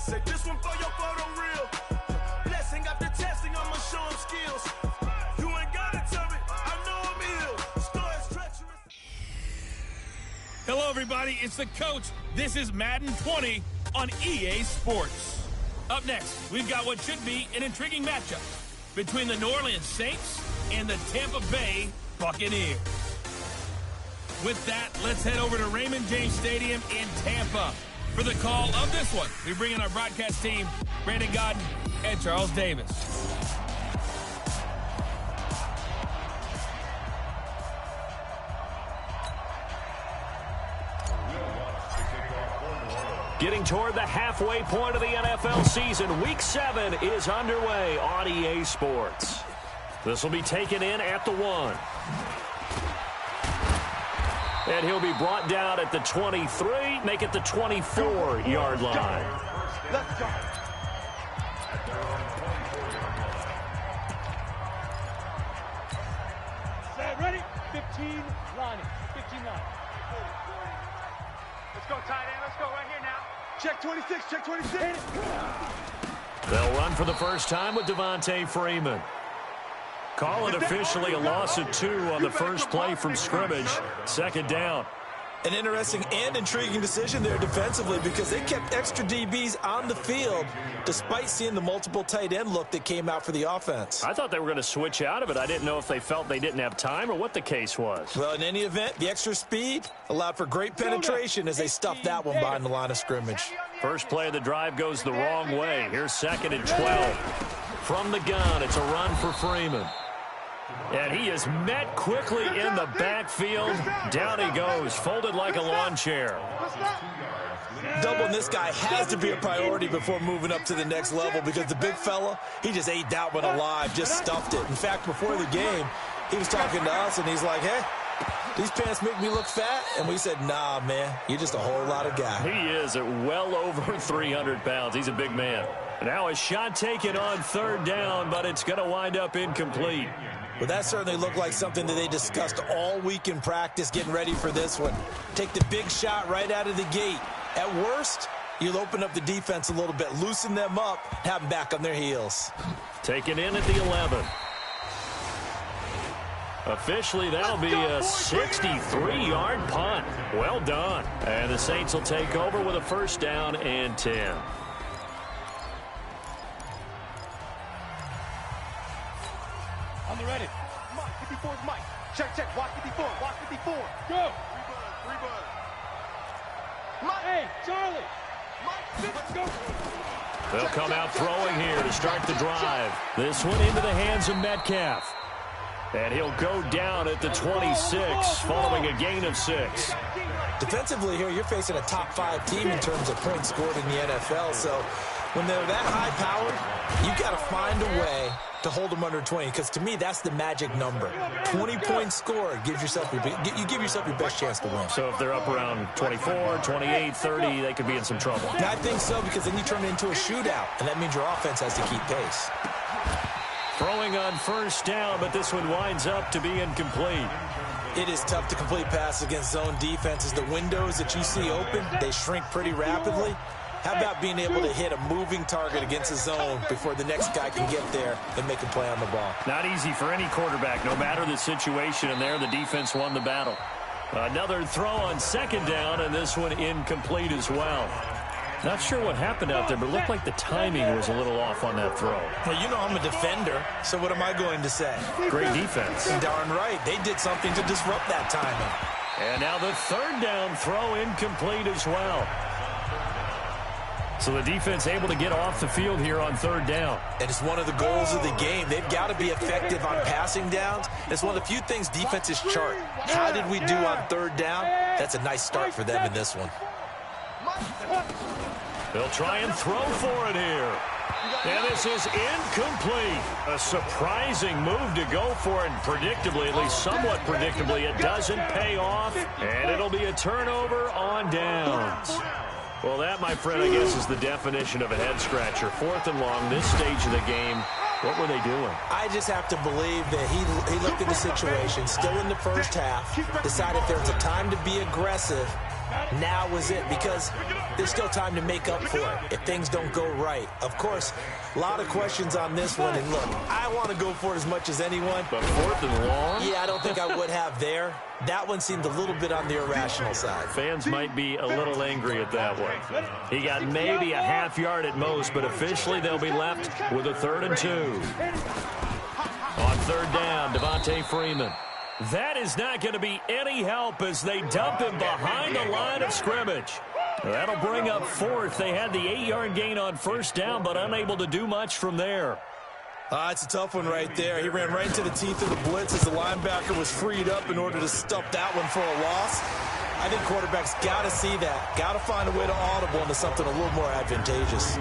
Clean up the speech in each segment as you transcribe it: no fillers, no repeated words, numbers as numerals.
Say this one for your photo real. Blessing after testing, I'ma show him skills. You ain't gotta tell me, I know I'm ill. Stories treacherous. Hello, everybody. It's the coach. This is Madden 20 on EA Sports. Up next, we've got what should be an intriguing matchup between the New Orleans Saints and the Tampa Bay Buccaneers. With that, let's head over to Raymond James Stadium in Tampa for the call of this one. We bring in our broadcast team, Brandon Godden and Charles Davis. Getting toward the halfway point of the NFL season, Week 7 is underway on EA Sports. This will be taken in at the 1. And he'll be brought down at the 23, make it the 24-yard line. Let's go. Set, ready? 15, lining. 15 line. Let's go, tight end. Let's go right here now. Check 26. Check 26. They'll run for the first time with Devontae Freeman. Call it officially a loss of 2 on the first play from scrimmage. Second down. An interesting and intriguing decision there defensively because they kept extra DBs on the field despite seeing the multiple tight end look that came out for the offense. I thought they were going to switch out of it. I didn't know if they felt they didn't have time or what the case was. Well, in any event, the extra speed allowed for great penetration as they stuffed that one behind the line of scrimmage. First play of the drive goes the wrong way. Here's 2nd and 12. From the gun, it's a run for Freeman. And he is met quickly in the backfield. Down he goes, folded like a lawn chair. Doubling this guy has to be a priority before moving up to the next level because the big fella, he just ate that one alive, just stuffed it. In fact, before the game, he was talking to us, and he's like, hey, these pants make me look fat? And we said, nah, man, you're just a whole lot of guy. He is at well over 300 pounds. He's a big man. Now a shot taken on 3rd down, but it's going to wind up incomplete. Well, that certainly looked like something that they discussed all week in practice getting ready for this one. Take the big shot right out of the gate. At worst, you'll open up the defense a little bit, loosen them up, have them back on their heels. Taken in at the 11. Officially, that'll be a 63-yard punt. Well done. And the Saints will take over with a 1st down and 10. On the ready. Mike, 54 is Mike. Check. Watch 54. Watch 54. Go. Three bud. Mike. Hey, Charlie. Mike, let's go. They'll come out throwing here to start the drive. This one into the hands of Metcalf. And he'll go down at the 26 following a gain of 6. Defensively here, you're facing a top 5 team in terms of points scored in the NFL. So when they're that high-powered, you've got to find a way to hold them under 20, because to me, that's the magic number. 20 points scored gives yourself you give yourself your best chance to win. So if they're up around 24, 28, 30, they could be in some trouble. Yeah, I think so, because then you turn it into a shootout, and that means your offense has to keep pace. Throwing on 1st down, but this one winds up to be incomplete. It is tough to complete passes against zone defenses. The windows that you see open, they shrink pretty rapidly. How about being able to hit a moving target against a zone before the next guy can get there and make a play on the ball? Not easy for any quarterback, no matter the situation, and there the defense won the battle. Another throw on 2nd down, and this one incomplete as well. Not sure what happened out there, but it looked like the timing was a little off on that throw. Well, you know I'm a defender, so what am I going to say? Great defense. Darn right. They did something to disrupt that timing. And now the 3rd down throw incomplete as well. So the defense able to get off the field here on 3rd down. And it's one of the goals of the game. They've got to be effective on passing downs. It's one of the few things defenses chart. How did we do on 3rd down? That's a nice start for them in this one. They'll try and throw for it here. And this is incomplete. A surprising move to go for it. Predictably, at least somewhat predictably, it doesn't pay off. And it'll be a turnover on downs. Well, that, my friend, I guess is the definition of a head-scratcher. 4th and long, this stage of the game. What were they doing? I just have to believe that he looked at the situation, still in the first half, decided there's a time to be aggressive, Now was it, because there's still time to make up for it if things don't go right. Of course, a lot of questions on this one, and look, I want to go for it as much as anyone. But 4th and long? Yeah, I don't think I would have there. That one seemed a little bit on the irrational side. Fans might be a little angry at that one. He got maybe a half yard at most, but officially they'll be left with a 3rd and 2. On 3rd down, Devontae Freeman. That is not going to be any help as they dump him behind the line of scrimmage. That'll bring up 4th. They had the 8-yard gain on 1st down, but unable to do much from there. It's a tough one right there. He ran right into the teeth of the blitz as the linebacker was freed up in order to stuff that one for a loss. I think quarterbacks got to see that. Got to find a way to audible into something a little more advantageous.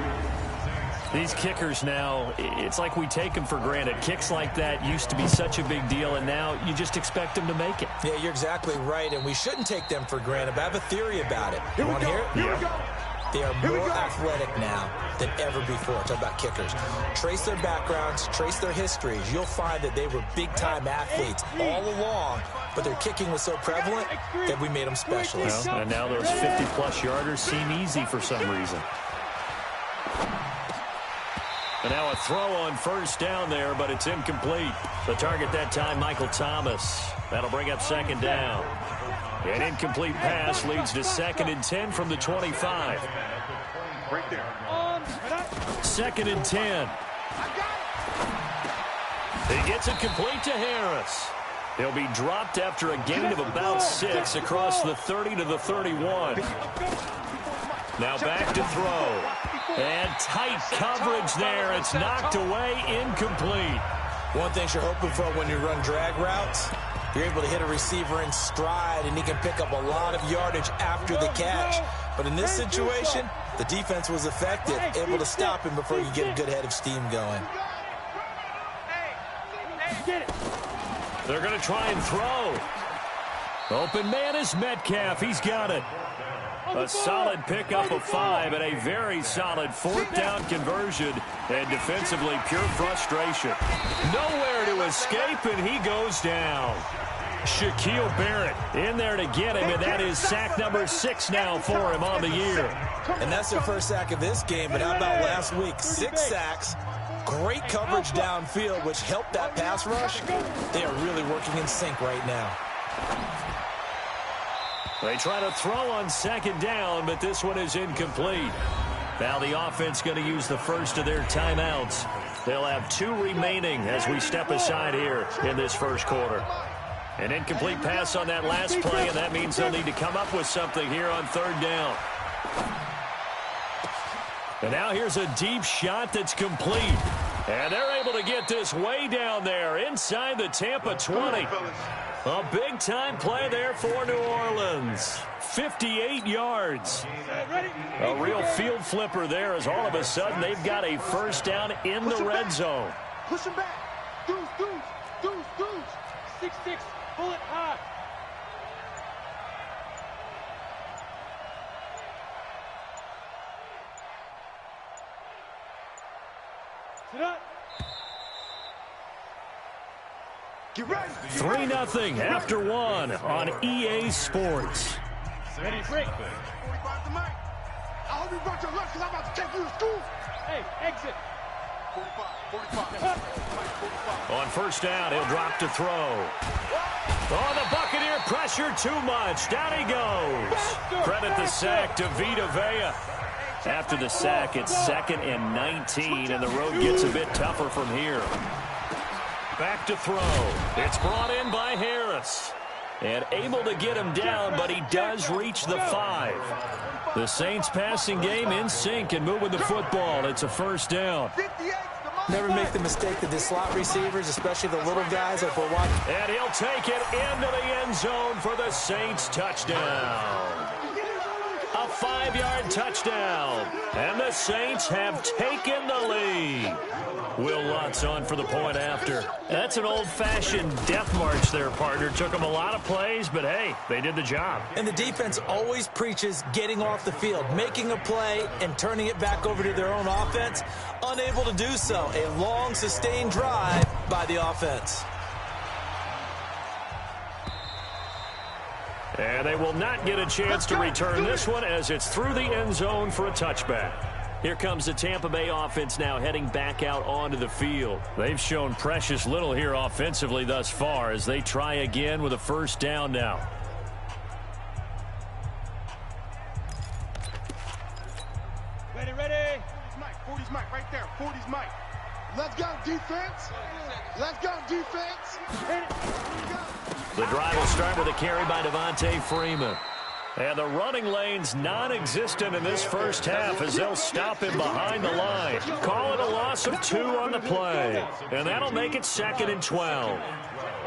These kickers now, it's like we take them for granted. Kicks like that used to be such a big deal, and now you just expect them to make it. Yeah, you're exactly right, and we shouldn't take them for granted, but I have a theory about it. You want to hear it? Yeah. They are more athletic now than ever before. Talk about kickers. Trace their backgrounds, trace their histories. You'll find that they were big-time athletes all along, but their kicking was so prevalent that we made them specialists. Well, and now those 50-plus yarders seem easy for some reason. And now a throw on 1st down there, but it's incomplete. The target that time, Michael Thomas. That'll bring up 2nd down. An incomplete pass leads to 2nd and 10 from the 25. Right there. 2nd and 10. He gets it complete to Harris. He'll be dropped after a gain of about 6 across the 30 to the 31. Now back to throw. And tight coverage there. It's knocked away, incomplete. One thing you're hoping for when you run drag routes, you're able to hit a receiver in stride, and he can pick up a lot of yardage after the catch. But in this situation, the defense was effective, able to stop him before you get a good head of steam going. They're going to try and throw. Open man is Metcalf. He's got it. A solid pickup of 5 and a very solid 4th down conversion. And defensively, pure frustration. Nowhere to escape, and he goes down. Shaquille Barrett in there to get him, and that is sack number 6 now for him on the year. And that's their first sack of this game, but how about last week? 6 sacks, great coverage downfield, which helped that pass rush. They are really working in sync right now. They try to throw on 2nd down, but this one is incomplete. Now the offense going to use the first of their timeouts. They'll have 2 remaining as we step aside here in this first quarter. An incomplete pass on that last play, and that means they'll need to come up with something here on 3rd down. And now here's a deep shot that's complete. And they're able to get this way down there inside the Tampa 20. A big-time play there for New Orleans. 58 yards. A real field flipper there as all of a sudden they've got a 1st down in the red zone. Push him back. Deuce. 6-6. Pull it high. Sit up. Get ready. 3-0 after 1 on EA Sports. Ready, break. 45 to Mike. I hope you brought your lunch because I'm about to take you to school. Hey, exit. 45. On 1st down, he'll drop to throw. Oh, the Buccaneer pressure too much. Down he goes. Credit the sack to Vita Vea. After the sack, it's 2nd and 19, and the road gets a bit tougher from here. Back to throw. It's brought in by Harris. And able to get him down, but he does reach the 5. The Saints passing game in sync and moving the football. It's a 1st down. Never make the mistake that the slot receivers, especially the little guys, like we're watching. And he'll take it into the end zone for the Saints touchdown. A 5-yard touchdown. And the Saints have taken the lead. Will Lutz on for the point after. That's an old-fashioned death march there, partner. Took them a lot of plays, but hey, they did the job. And the defense always preaches getting off the field, making a play, and turning it back over to their own offense. Unable to do so. A long, sustained drive by the offense. And they will not get a chance to return this one as it's through the end zone for a touchback. Here comes the Tampa Bay offense now heading back out onto the field. They've shown precious little here offensively thus far as they try again with a first down now. Ready. 40's Mike right there. 40's Mike. Let's go, defense. Let's go, defense. The drive will start with a carry by Devontae Freeman. And the running lane's non-existent in this first half as they'll stop him behind the line. Call it a loss of 2 on the play. And that'll make it 2nd and 12.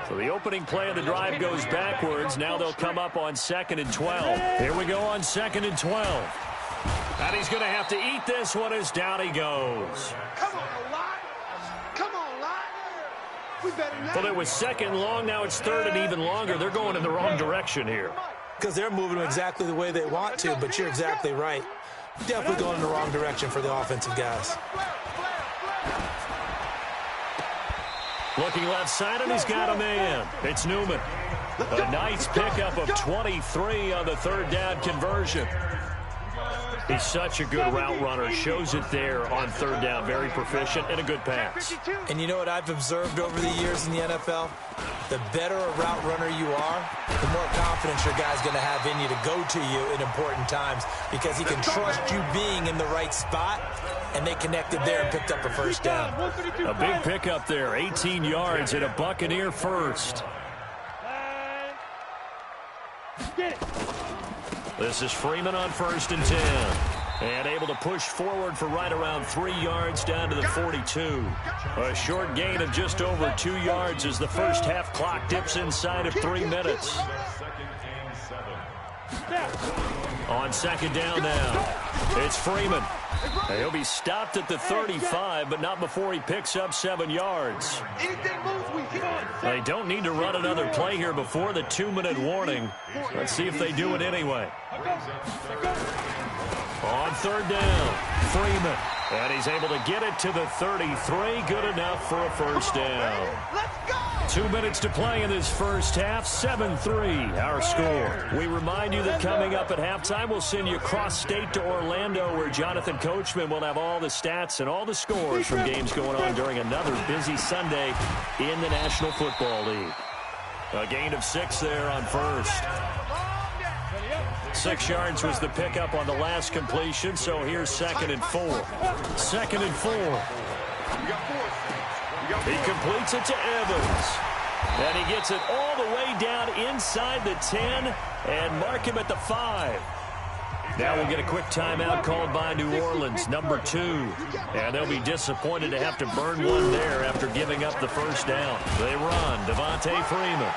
So the opening play of the drive goes backwards. Now they'll come up on 2nd and 12. Here we go on 2nd and 12. And he's going to have to eat this one as down he goes. Come on, Lot. Come on, Lot. We better not. Well, it was 2nd long. Now it's 3rd and even longer. They're going in the wrong direction here. Because they're moving exactly the way they want to, but you're exactly right. Definitely going in the wrong direction for the offensive guys. Looking left side, and he's got a man. It's Newman. A nice pickup of 23 on the 3rd down conversion. He's such a good route runner. Shows it there on 3rd down. Very proficient and a good pass. And you know what I've observed over the years in the NFL? The better a route runner you are, the more confidence your guy's going to have in you to go to you in important times because he can trust you being in the right spot, and they connected there and picked up a first down. A big pickup there, 18 yards and a Buccaneer first. Get it. This is Freeman on 1st and 10. And able to push forward for right around 3 yards down to the 42. A short gain of just over 2 yards as the first half clock dips inside of 3 minutes. On 2nd down now, it's Freeman. He'll be stopped at the 35, but not before he picks up 7 yards. They don't need to run another play here before the 2-minute warning. Let's see if they do it anyway. On 3rd down, Freeman. And he's able to get it to the 33. Good enough for a first down. 2 minutes to play in this first half. 7-3 our score. We remind you that coming up at halftime, we'll send you cross-state to Orlando where Jonathan Coachman will have all the stats and all the scores from games going on during another busy Sunday in the National Football League. A gain of 6 there on 1st. 6 yards was the pickup on the last completion, so here's 2nd and 4. 2nd and 4. He completes it to Evans. And he gets it all the way down inside the 10 and mark him at the 5. Now we'll get a quick timeout called by New Orleans, number 2. And they'll be disappointed to have to burn one there after giving up the first down. They run. Devontae Freeman.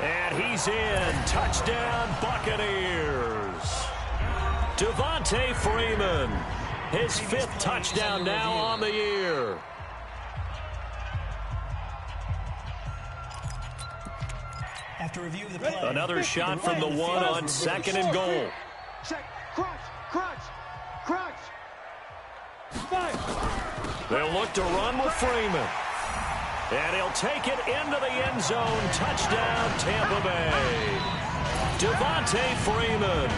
And he's in. Touchdown, Buccaneers. Devontae Freeman. His 5th touchdown now on the year. After review of the play. Another shot from the 1 on 2nd and goal. Check. Crunch. They'll look to run with Freeman. And he'll take it into the end zone. Touchdown, Tampa Bay. Devontae Freeman.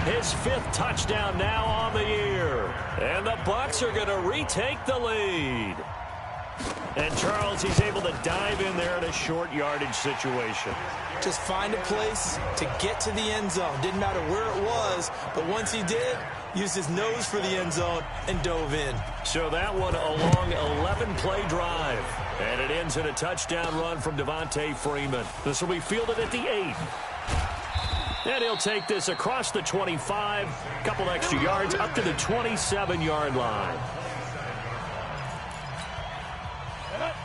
His 5th touchdown now on the year. And the Bucs are going to retake the lead. And Charles, he's able to dive in there in a short yardage situation. Just find a place to get to the end zone. Didn't matter where it was, but once he did, used his nose for the end zone and dove in. So that one a long 11-play drive. And it ends in a touchdown run from Devontae Freeman. This will be fielded at the 8. And he'll take this across the 25, couple extra yards up to the 27-yard line.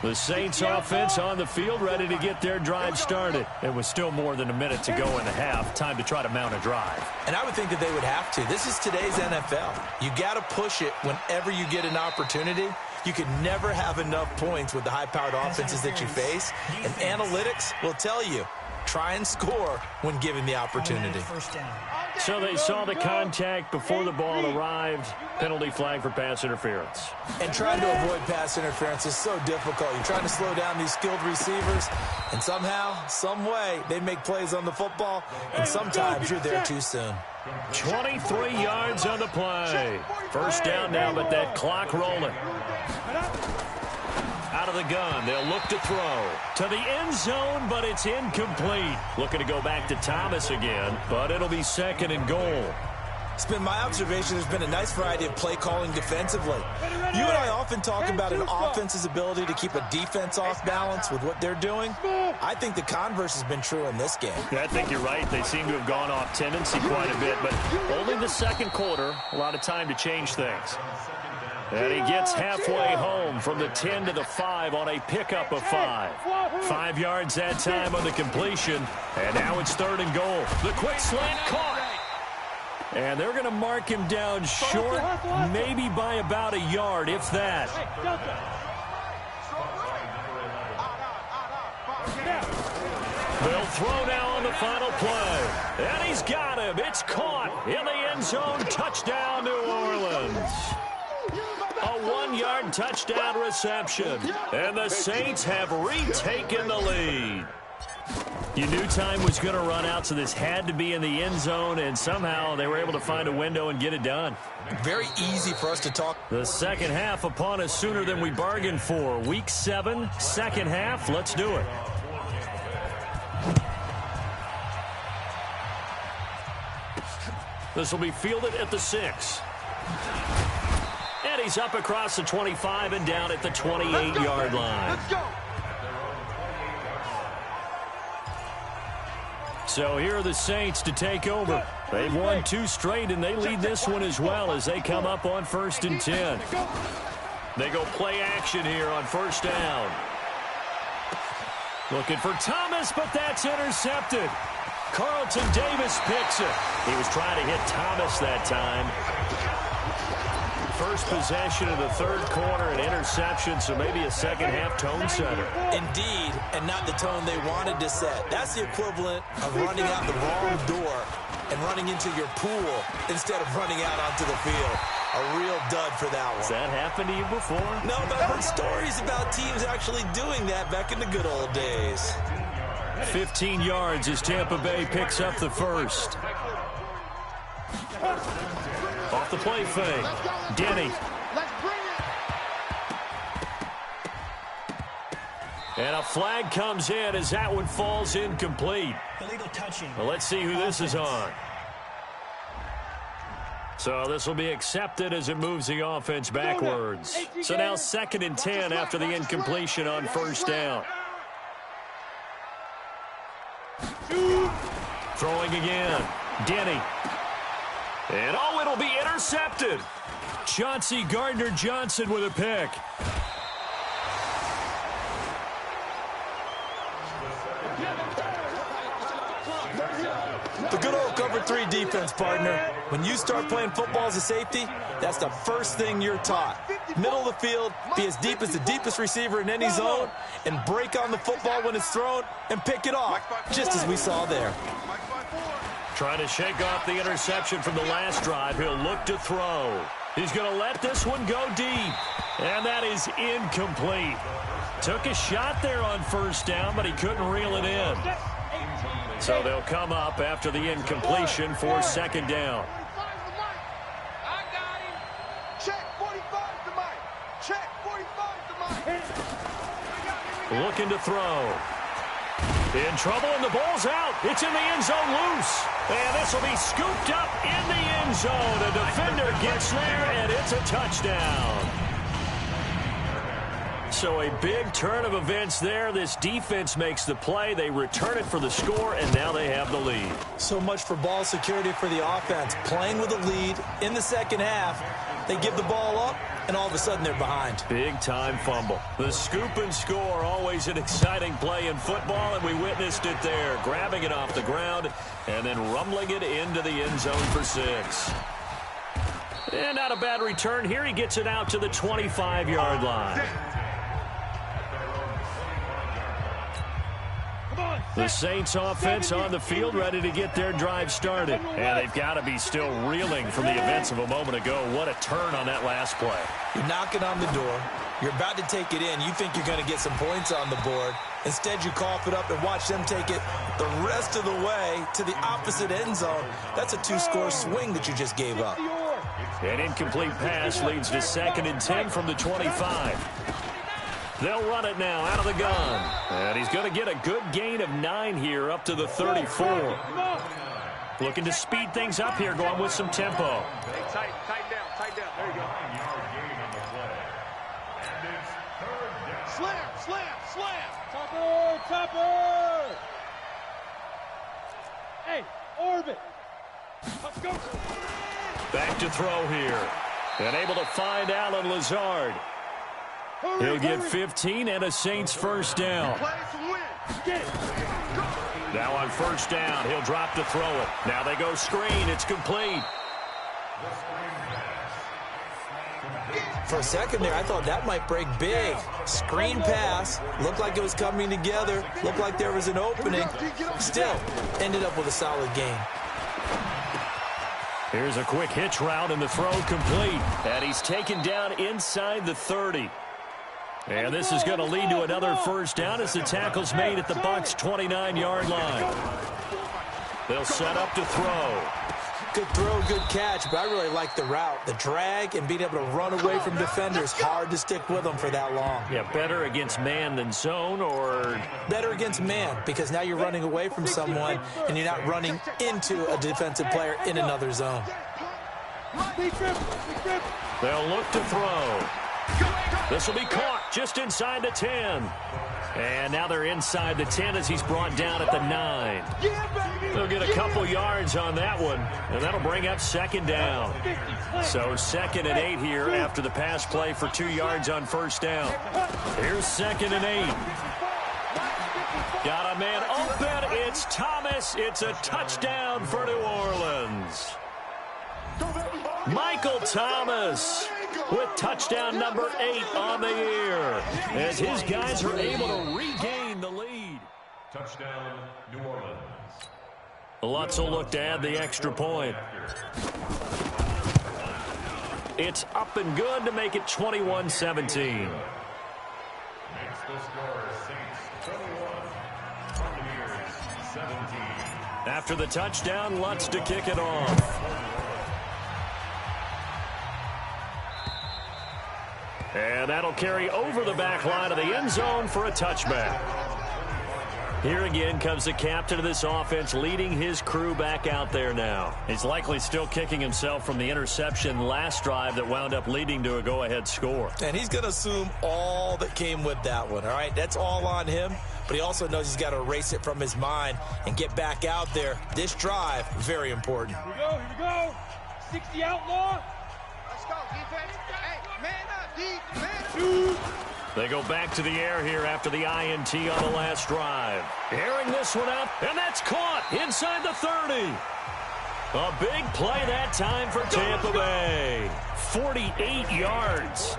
The Saints offense on the field ready to get their drive started. It was still more than a minute to go in the half. Time to try to mount a drive. And I would think that they would have to. This is today's NFL. You got to push it whenever you get an opportunity. You can never have enough points with the high-powered offenses that you face. And analytics will tell you, try and score when given the opportunity. First down. So they saw the contact before the ball arrived. Penalty flag for pass interference. And trying to avoid pass interference is so difficult. You're trying to slow down these skilled receivers, and somehow, some way, they make plays on the football, and sometimes you're there too soon. 23 yards on the play. First down now, but that clock rolling. Out of the gun, they'll look to throw. To the end zone, but it's incomplete. Looking to go back to Thomas again, but it'll be second and goal. It's been my observation there's been a nice variety of play calling defensively. You and I often talk about an offense's ability to keep a defense off balance with what they're doing. I think the converse has been true in this game. Yeah, I think you're right. They seem to have gone off tendency quite a bit, but only the second quarter, a lot of time to change things. And he gets halfway home from the 10 to the 5 on a pickup of 5. 5 yards that time on the completion, and now it's third and goal. The quick slant caught. And they're going to mark him down short, maybe by about a yard, if that. They'll throw now on the final play. And he's got him. It's caught in the end zone. Touchdown, New Orleans. A 1-yard touchdown reception. And the Saints have retaken the lead. You knew time was going to run out, so this had to be in the end zone, and somehow they were able to find a window and get it done. Very easy for us to talk. The second half upon us sooner than we bargained for. Week 7, second half. Let's do it. This will be fielded at the 6. And he's up across the 25 and down at the 28-yard line. Let's go. So here are the Saints to take over. They've won 2 straight, and they lead this one as well as they come up on 1st and 10. They go play action here on first down. Looking for Thomas, but that's intercepted. Carlton Davis picks it. He was trying to hit Thomas that time. First possession of the third quarter, an interception, so maybe a second-half tone setter. Indeed, and not the tone they wanted to set. That's the equivalent of running out the wrong door and running into your pool instead of running out onto the field. A real dud for that one. Has that happened to you before? No, but I've heard stories about teams actually doing that back in the good old days. 15 yards as Tampa Bay picks up the first. Off the play fake. Denny. And a flag comes in as that one falls incomplete. Illegal touching. Well, let's see who this is on. So this will be accepted as it moves the offense backwards. So now 2nd and 10 after the incompletion on first down. Throwing again. Denny. And oh, it'll be intercepted. Chauncey Gardner-Johnson with a pick. The good old cover 3 defense, partner. When you start playing football as a safety, that's the first thing you're taught. Middle of the field, be as deep as the deepest receiver in any zone, and break on the football when it's thrown and pick it off, just as we saw there. Trying to shake off the interception from the last drive. He'll look to throw. He's going to let this one go deep. And that is incomplete. Took a shot there on first down, but he couldn't reel it in. So they'll come up after the incompletion for second down. I got him. Check 45 to Mike. Check 45 to Mike. Looking to throw. In trouble, and the ball's out. It's in the end zone loose. And this will be scooped up in the end zone. A defender gets there, and it's a touchdown. So a big turn of events there. This defense makes the play. They return it for the score, and now they have the lead. So much for ball security for the offense. Playing with a lead in the second half, they give the ball up, and all of a sudden they're behind. Big-time fumble. The scoop and score, always an exciting play in football, and we witnessed it there. Grabbing it off the ground and then rumbling it into the end zone for 6. And not a bad return here. He gets it out to the 25-yard line. The Saints offense on the field, ready to get their drive started. And they've got to be still reeling from the events of a moment ago. What a turn on that last play. You're knocking on the door. You're about to take it in. You think you're going to get some points on the board. Instead, you cough it up and watch them take it the rest of the way to the opposite end zone. That's a 2-score swing that you just gave up. An incomplete pass leads to 2nd and 10 from the 25. They'll run it now out of the gun. And he's going to get a good gain of 9 here up to the 34. Looking to speed things up here, going with some tempo. Hey, tighten down. There you go. Slam. Topper. Hey, orbit. Let's go. Back to throw here. And able to find Alan Lazard. He'll get 15 and a Saints first down. Now on first down, he'll drop to throw it. Now they go screen. It's complete. For a second there, I thought that might break big. Screen pass. Looked like it was coming together. Looked like there was an opening. Still, ended up with a solid gain. Here's a quick hitch route and the throw complete. And he's taken down inside the 30. And this is going to lead to another first down as the tackle's made at the Bucs' 29-yard line. They'll set up to throw. Good throw, good catch, but I really like the route. The drag and being able to run away from defenders. Hard to stick with them for that long. Yeah, better against man than zone, or? Better against man, because now you're running away from someone and you're not running into a defensive player in another zone. They'll look to throw. This will be caught just inside the 10. And now they're inside the 10 as he's brought down at the 9. They'll get a couple yards on that one, and that'll bring up 2nd down. So 2nd and 8 here after the pass play for 2 yards on first down. Here's 2nd and 8. Got a man open. It's Thomas. It's a touchdown for New Orleans. Michael Thomas with touchdown number 8 on the year as his guys are able to regain the lead. Touchdown, New Orleans. Lutz will look to add the extra point. It's up and good to make it 21-17. Makes the score Saints 21, Buccaneers 17. After the touchdown, Lutz to kick it off. And that'll carry over the back line of the end zone for a touchback. Here again comes the captain of this offense leading his crew back out there now. He's likely still kicking himself from the interception last drive that wound up leading to a go-ahead score. And he's going to assume all that came with that one, all right? That's all on him, but he also knows he's got to erase it from his mind and get back out there. This drive, very important. Here we go. 60 outlaw. Let's go, defense. Hey, man up, D, man up. 2. They go back to the air here after the INT on the last drive. Airing this one out, and that's caught inside the 30. A big play that time for Tampa Bay. 48 yards.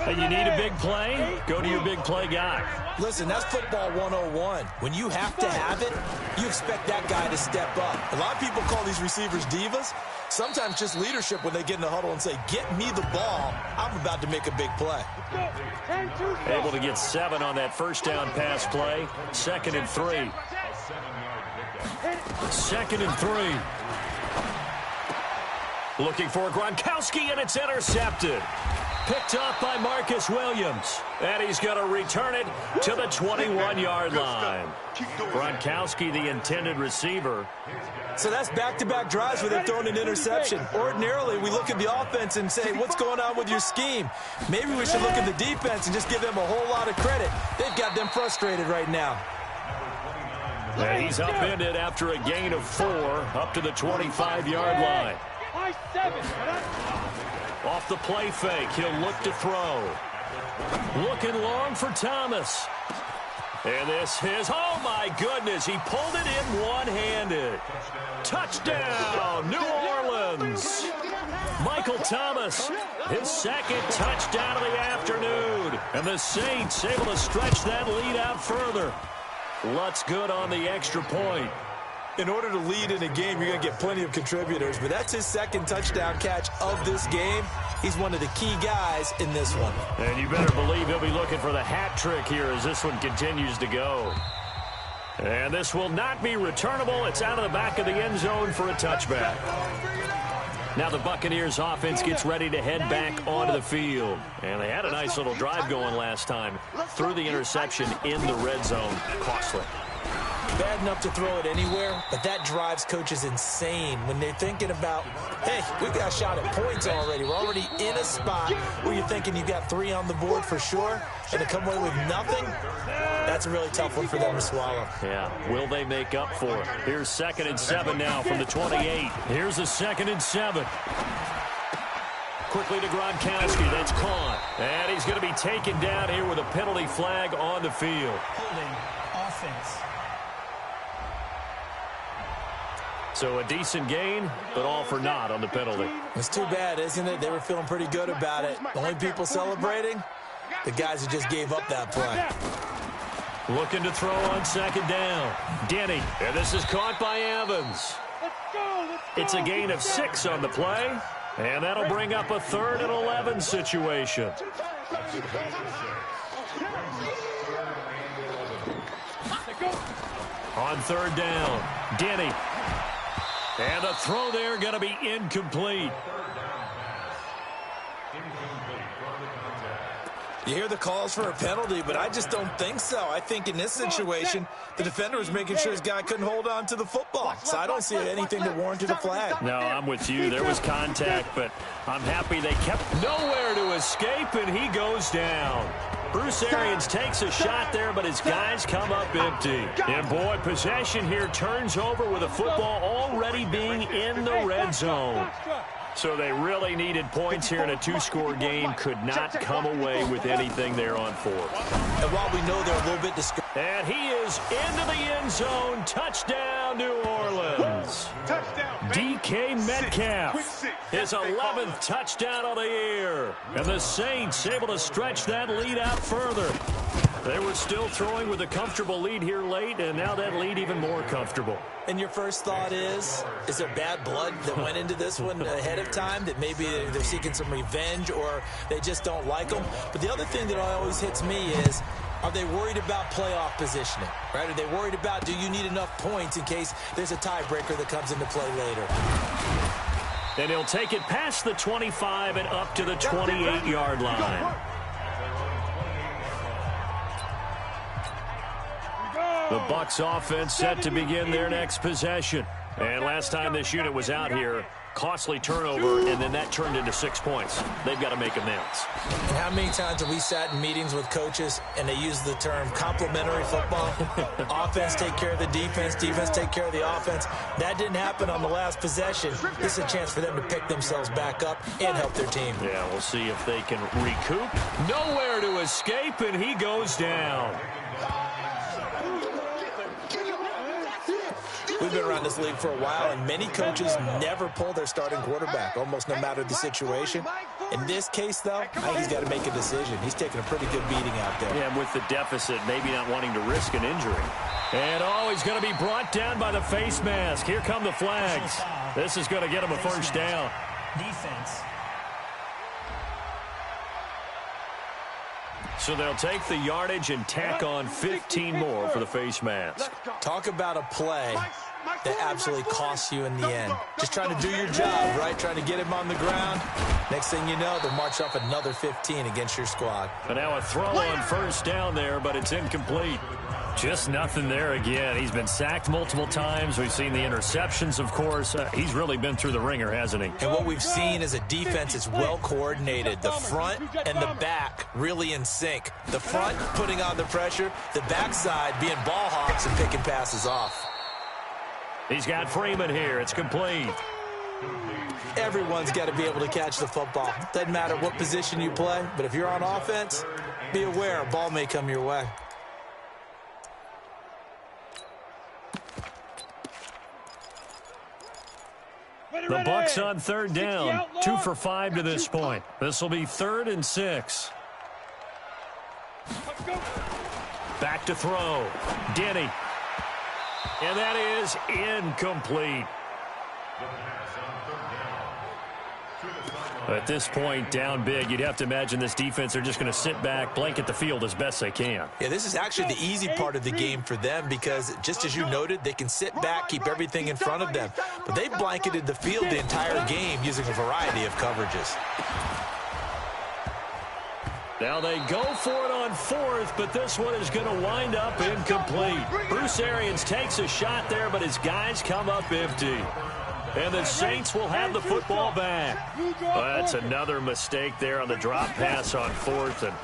Hey, you need a big play? Go to your big play guy. Listen, that's football 101. When you have to have it, you expect that guy to step up. A lot of people call these receivers divas. Sometimes just leadership when they get in the huddle and say, get me the ball. I'm about to make a big play. Able to get 7 on that first down pass play. 2nd and 3. 2nd and 3. Looking for Gronkowski, and it's intercepted. Picked off by Marcus Williams. And he's going to return it to the 21-yard line. Gronkowski, the intended receiver. So that's back-to-back drives where they've thrown an interception. Ordinarily, we look at the offense and say, what's going on with your scheme? Maybe we should look at the defense and just give them a whole lot of credit. They've got them frustrated right now. And he's upended after a gain of 4 up to the 25-yard line. Off the play fake, he'll look to throw. Looking long for Thomas. And this is, oh my goodness, he pulled it in one-handed. Touchdown, New Orleans. Michael Thomas, his 2nd touchdown of the afternoon. And the Saints able to stretch that lead out further. Lutz good on the extra point. In order to lead in a game, you're going to get plenty of contributors, but that's his second touchdown catch of this game. He's one of the key guys in this one. And you better believe he'll be looking for the hat trick here as this one continues to go. And this will not be returnable. It's out of the back of the end zone for a touchback. Now the Buccaneers offense gets ready to head back onto the field. And they had a nice little drive going last time. Threw the interception in the red zone. Costly. Bad enough to throw it anywhere, but that drives coaches insane when they're thinking about, hey, we got a shot at points already. We're already in a spot where you're thinking you got 3 on the board for sure, and to come away with nothing, that's a really tough one for them to swallow. Yeah, will they make up for it? Here's 2nd and 7 now from the 28. Here's a 2nd and 7. Quickly to Gronkowski. That's caught. And he's going to be taken down here with a penalty flag on the field. Holding offense. So a decent gain, but all for naught on the penalty. It's too bad, isn't it? They were feeling pretty good about it. The only people celebrating, the guys who just gave up that play. Looking to throw on 2nd down. Denny. And this is caught by Evans. It's a gain of 6 on the play. And that'll bring up a 3rd and 11 situation. On 3rd down, Denny. And the throw there going to be incomplete. You hear the calls for a penalty, but I just don't think so. I think in this situation, the defender was making sure his guy couldn't hold on to the football. So I don't see anything that warranted a flag. No, I'm with you. There was contact, but I'm happy they kept nowhere to escape, and he goes down. Bruce Arians takes a shot there, but his guys come up empty. And, boy, possession here turns over with the football already being in the red zone. So they really needed points here in a 2-score game. Could not come away with anything there on 4th. And while we know they're a little bit discouraged. And he is into the end zone. Touchdown, New Orleans. DK Metcalf. His 11th touchdown of the year. And the Saints able to stretch that lead out further. They were still throwing with a comfortable lead here late, and now that lead even more comfortable. And your first thought is there bad blood that went into this one ahead of time, that maybe they're seeking some revenge or they just don't like them? But the other thing that always hits me is, are they worried about playoff positioning? Right? Are they worried about, do you need enough points in case there's a tiebreaker that comes into play later? And he'll take it past the 25 and up to the 28-yard line. The Bucs offense set to begin their next possession. And last time this unit was out here, costly turnover, and then that turned into 6 points. They've got to make amends. And how many times have we sat in meetings with coaches and they use the term complementary football? Offense take care of the defense, defense take care of the offense. That didn't happen on the last possession. This is a chance for them to pick themselves back up and help their team. Yeah, we'll see if they can recoup. Nowhere to escape, and he goes down. We've been around this league for a while, and many coaches never pull their starting quarterback, almost no matter the situation. In this case, though, I think he's got to make a decision. He's taking a pretty good beating out there. Yeah, with the deficit, maybe not wanting to risk an injury. And, he's going to be brought down by the face mask. Here come the flags. This is going to get him a first down. Defense. So they'll take the yardage and tack on 15 more for the face mask. Talk about a play that absolutely costs you in the end. Just trying to do your job, right? Trying to get him on the ground. Next thing you know, they'll march off another 15 against your squad. And now a throw on first down there, but it's incomplete. Just nothing there again. He's been sacked multiple times. We've seen the interceptions, of course. He's really been through the ringer, hasn't he? And what we've seen is a defense is well coordinated. The front and the back really in sync. The front putting on the pressure, the backside being ball hawks and picking passes off. He's got Freeman here. It's complete. Everyone's got to be able to catch the football. Doesn't matter what position you play, but if you're on offense, be aware a ball may come your way. The Bucs on third down, 2 for 5 to this point. This will be 3rd and 6. Back to throw. Denny. And that is incomplete. At this point, down big, you'd have to imagine this defense are just going to sit back, blanket the field as best they can. Yeah, this is actually the easy part of the game for them because, just as you noted, they can sit back, keep everything in front of them. But they blanketed the field the entire game using a variety of coverages. Now they go for it on fourth, but this one is going to wind up incomplete. Bruce Arians takes a shot there, but his guys come up empty. And the Saints will have the football back. Well, that's another mistake there on the drop pass on fourth, and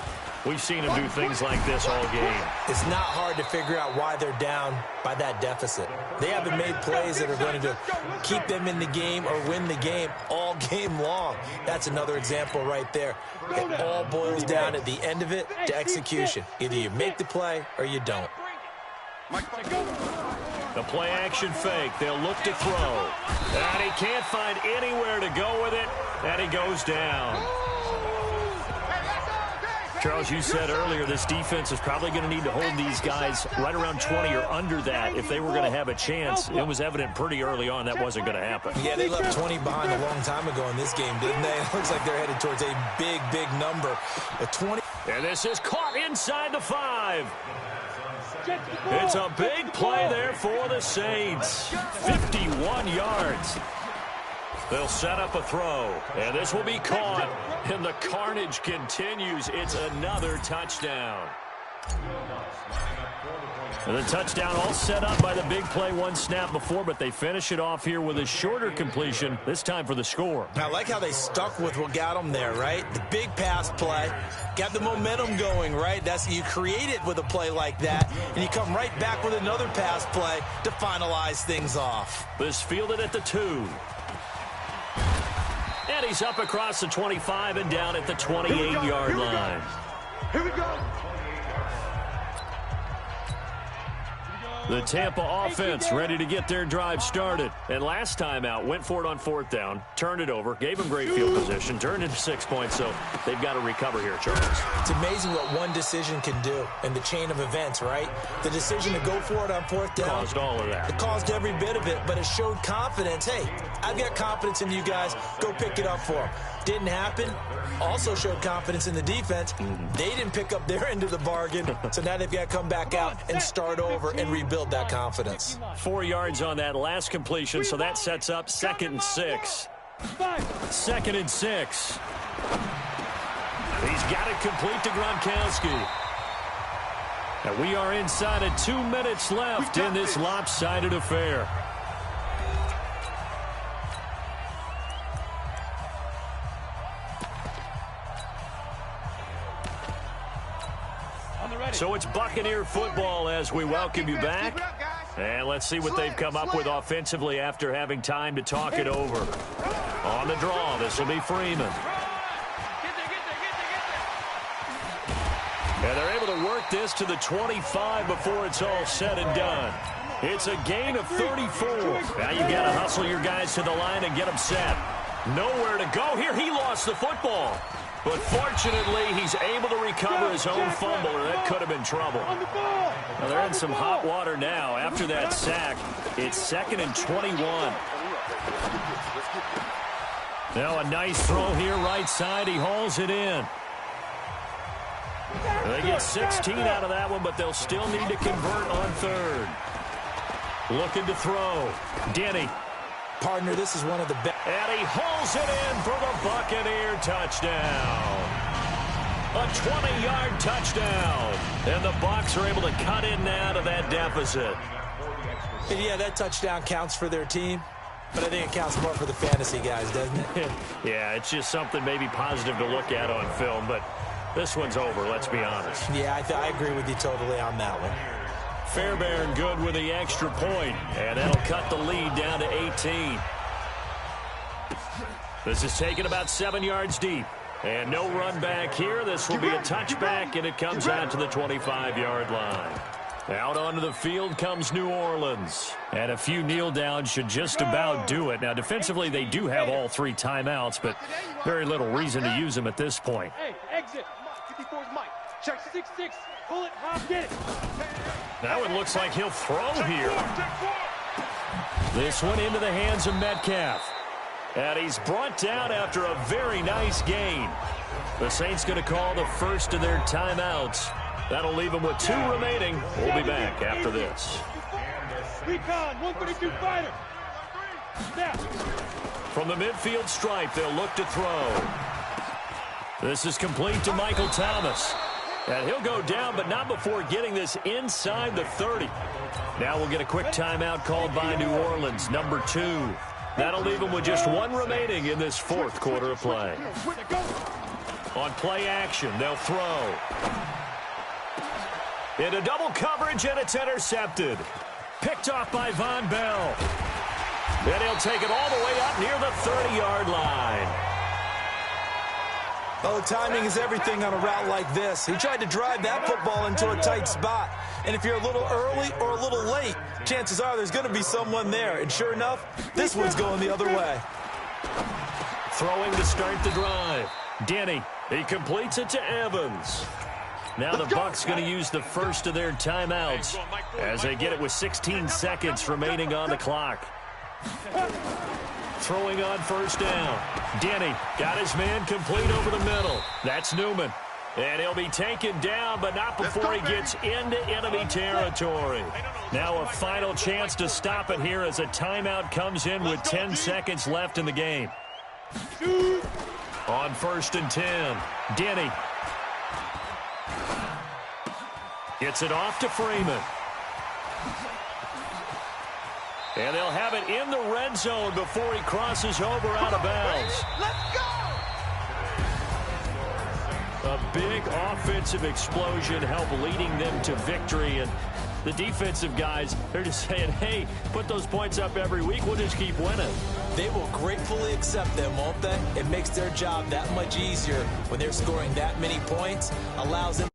we've seen him do things like this all game. It's not hard to figure out why they're down by that deficit. They haven't made plays that are going to keep them in the game or win the game all game long. That's another example right there. It all boils down at the end of it to execution. Either you make the play or you don't. The play action fake. They'll look to throw. And he can't find anywhere to go with it. And he goes down. Charles, you said earlier this defense is probably going to need to hold these guys right around 20 or under that if they were going to have a chance. It was evident pretty early on that wasn't going to happen. Yeah, they left 20 behind a long time ago in this game, didn't they? It looks like they're headed towards a big, big number. A 20. And this is caught inside the 5. It's a big play there for the Saints. 51 yards. They'll set up a throw, and this will be caught, and the carnage continues. It's another touchdown. And the touchdown all set up by the big play one snap before, but they finish it off here with a shorter completion, this time for the score. I like how they stuck with what got them there, right? The big pass play, got the momentum going, right? That's you create it with a play like that, and you come right back with another pass play to finalize things off. This fielded at the 2. And he's up across the 25 and down at the 28-yard line. Here we go. The Tampa offense ready to get their drive started. And last time out, went for it on 4th down, turned it over, gave them great field position, turned into 6 points, so they've got to recover here, Charles. It's amazing what one decision can do in the chain of events, right? The decision to go for it on 4th down. Caused all of that. It caused every bit of it, but it showed confidence. Hey, I've got confidence in you guys. Go pick it up for them. Didn't happen. Also showed confidence in the defense. They didn't pick up their end of the bargain, so now they've got to come back out and start over and rebuild that confidence. 4 yards on that last completion, so that sets up 2nd and 6. 2nd and 6. He's got it complete to Gronkowski. And we are inside of 2 minutes left in this lopsided affair. So it's Buccaneer football as we welcome you back. And let's see what they've come up with offensively after having time to talk it over. On the draw, this will be Freeman. And they're able to work this to the 25 before it's all said and done. It's a gain of 34. Now you've got to hustle your guys to the line and get them set. Nowhere to go here. He lost the football. But fortunately, he's able to recover his own fumble, or that could have been trouble. Now they're in some hot water now. After that sack, it's 2nd and 21. Now a nice throw here, right side. He hauls it in. They get 16 out of that one, but they'll still need to convert on 3rd. Looking to throw. Denny. Partner, this is one of the best. And he hauls it in for the Buccaneer touchdown. A 20-yard touchdown. And the Bucs are able to cut in now to that deficit. And yeah, that touchdown counts for their team, but I think it counts more for the fantasy guys, doesn't it? Yeah, it's just something maybe positive to look at on film, but this one's over, let's be honest. Yeah, I agree with you totally on that one. Fairbairn good with the extra point, and that'll cut the lead down to 18. This is taken about 7 yards deep, and no run back here. This will be a touchback, and it comes out to the 25-yard line. Out onto the field comes New Orleans, and a few kneel downs should just about do it. Now, defensively, they do have all 3 timeouts, but very little reason to use them at this point. Hey, exit. 54's Mike. Check 6-6. Pull it, hop, get it. Now it looks like he'll throw here. This one into the hands of Metcalf. And he's brought down after a very nice gain. The Saints going to call the first of their timeouts. That'll leave them with 2 remaining. We'll be back after this. Recon, 132 fighter. Snap. From the midfield stripe, they'll look to throw. This is complete to Michael Thomas. And he'll go down, but not before getting this inside the 30. Now we'll get a quick timeout called by New Orleans, number 2. That'll leave them with just 1 remaining in this 4th quarter of play. On play action, they'll throw. Into double coverage, and it's intercepted. Picked off by Von Bell. And he'll take it all the way up near the 30-yard line. Oh, timing is everything on a route like this. He tried to drive that football into a tight spot. And if you're a little early or a little late, chances are there's going to be someone there. And sure enough, this one's going the other way. Throwing to start the drive. Denny, he completes it to Evans. Now the Bucs going to use the first of their timeouts as they get it with 16 seconds remaining on the clock. Throwing on first down. Denny got his man complete over the middle. That's Newman. And he'll be taken down, but not before he gets into enemy territory. Now a final chance to stop it here as a timeout comes in with 10 seconds left in the game. On 1st and 10, Denny gets it off to Freeman. And they'll have it in the red zone before he crosses over out of bounds. Let's go! A big offensive explosion helped leading them to victory. And the defensive guys, they're just saying, hey, put those points up every week. We'll just keep winning. They will gratefully accept them, won't they? It makes their job that much easier when they're scoring that many points. Allows them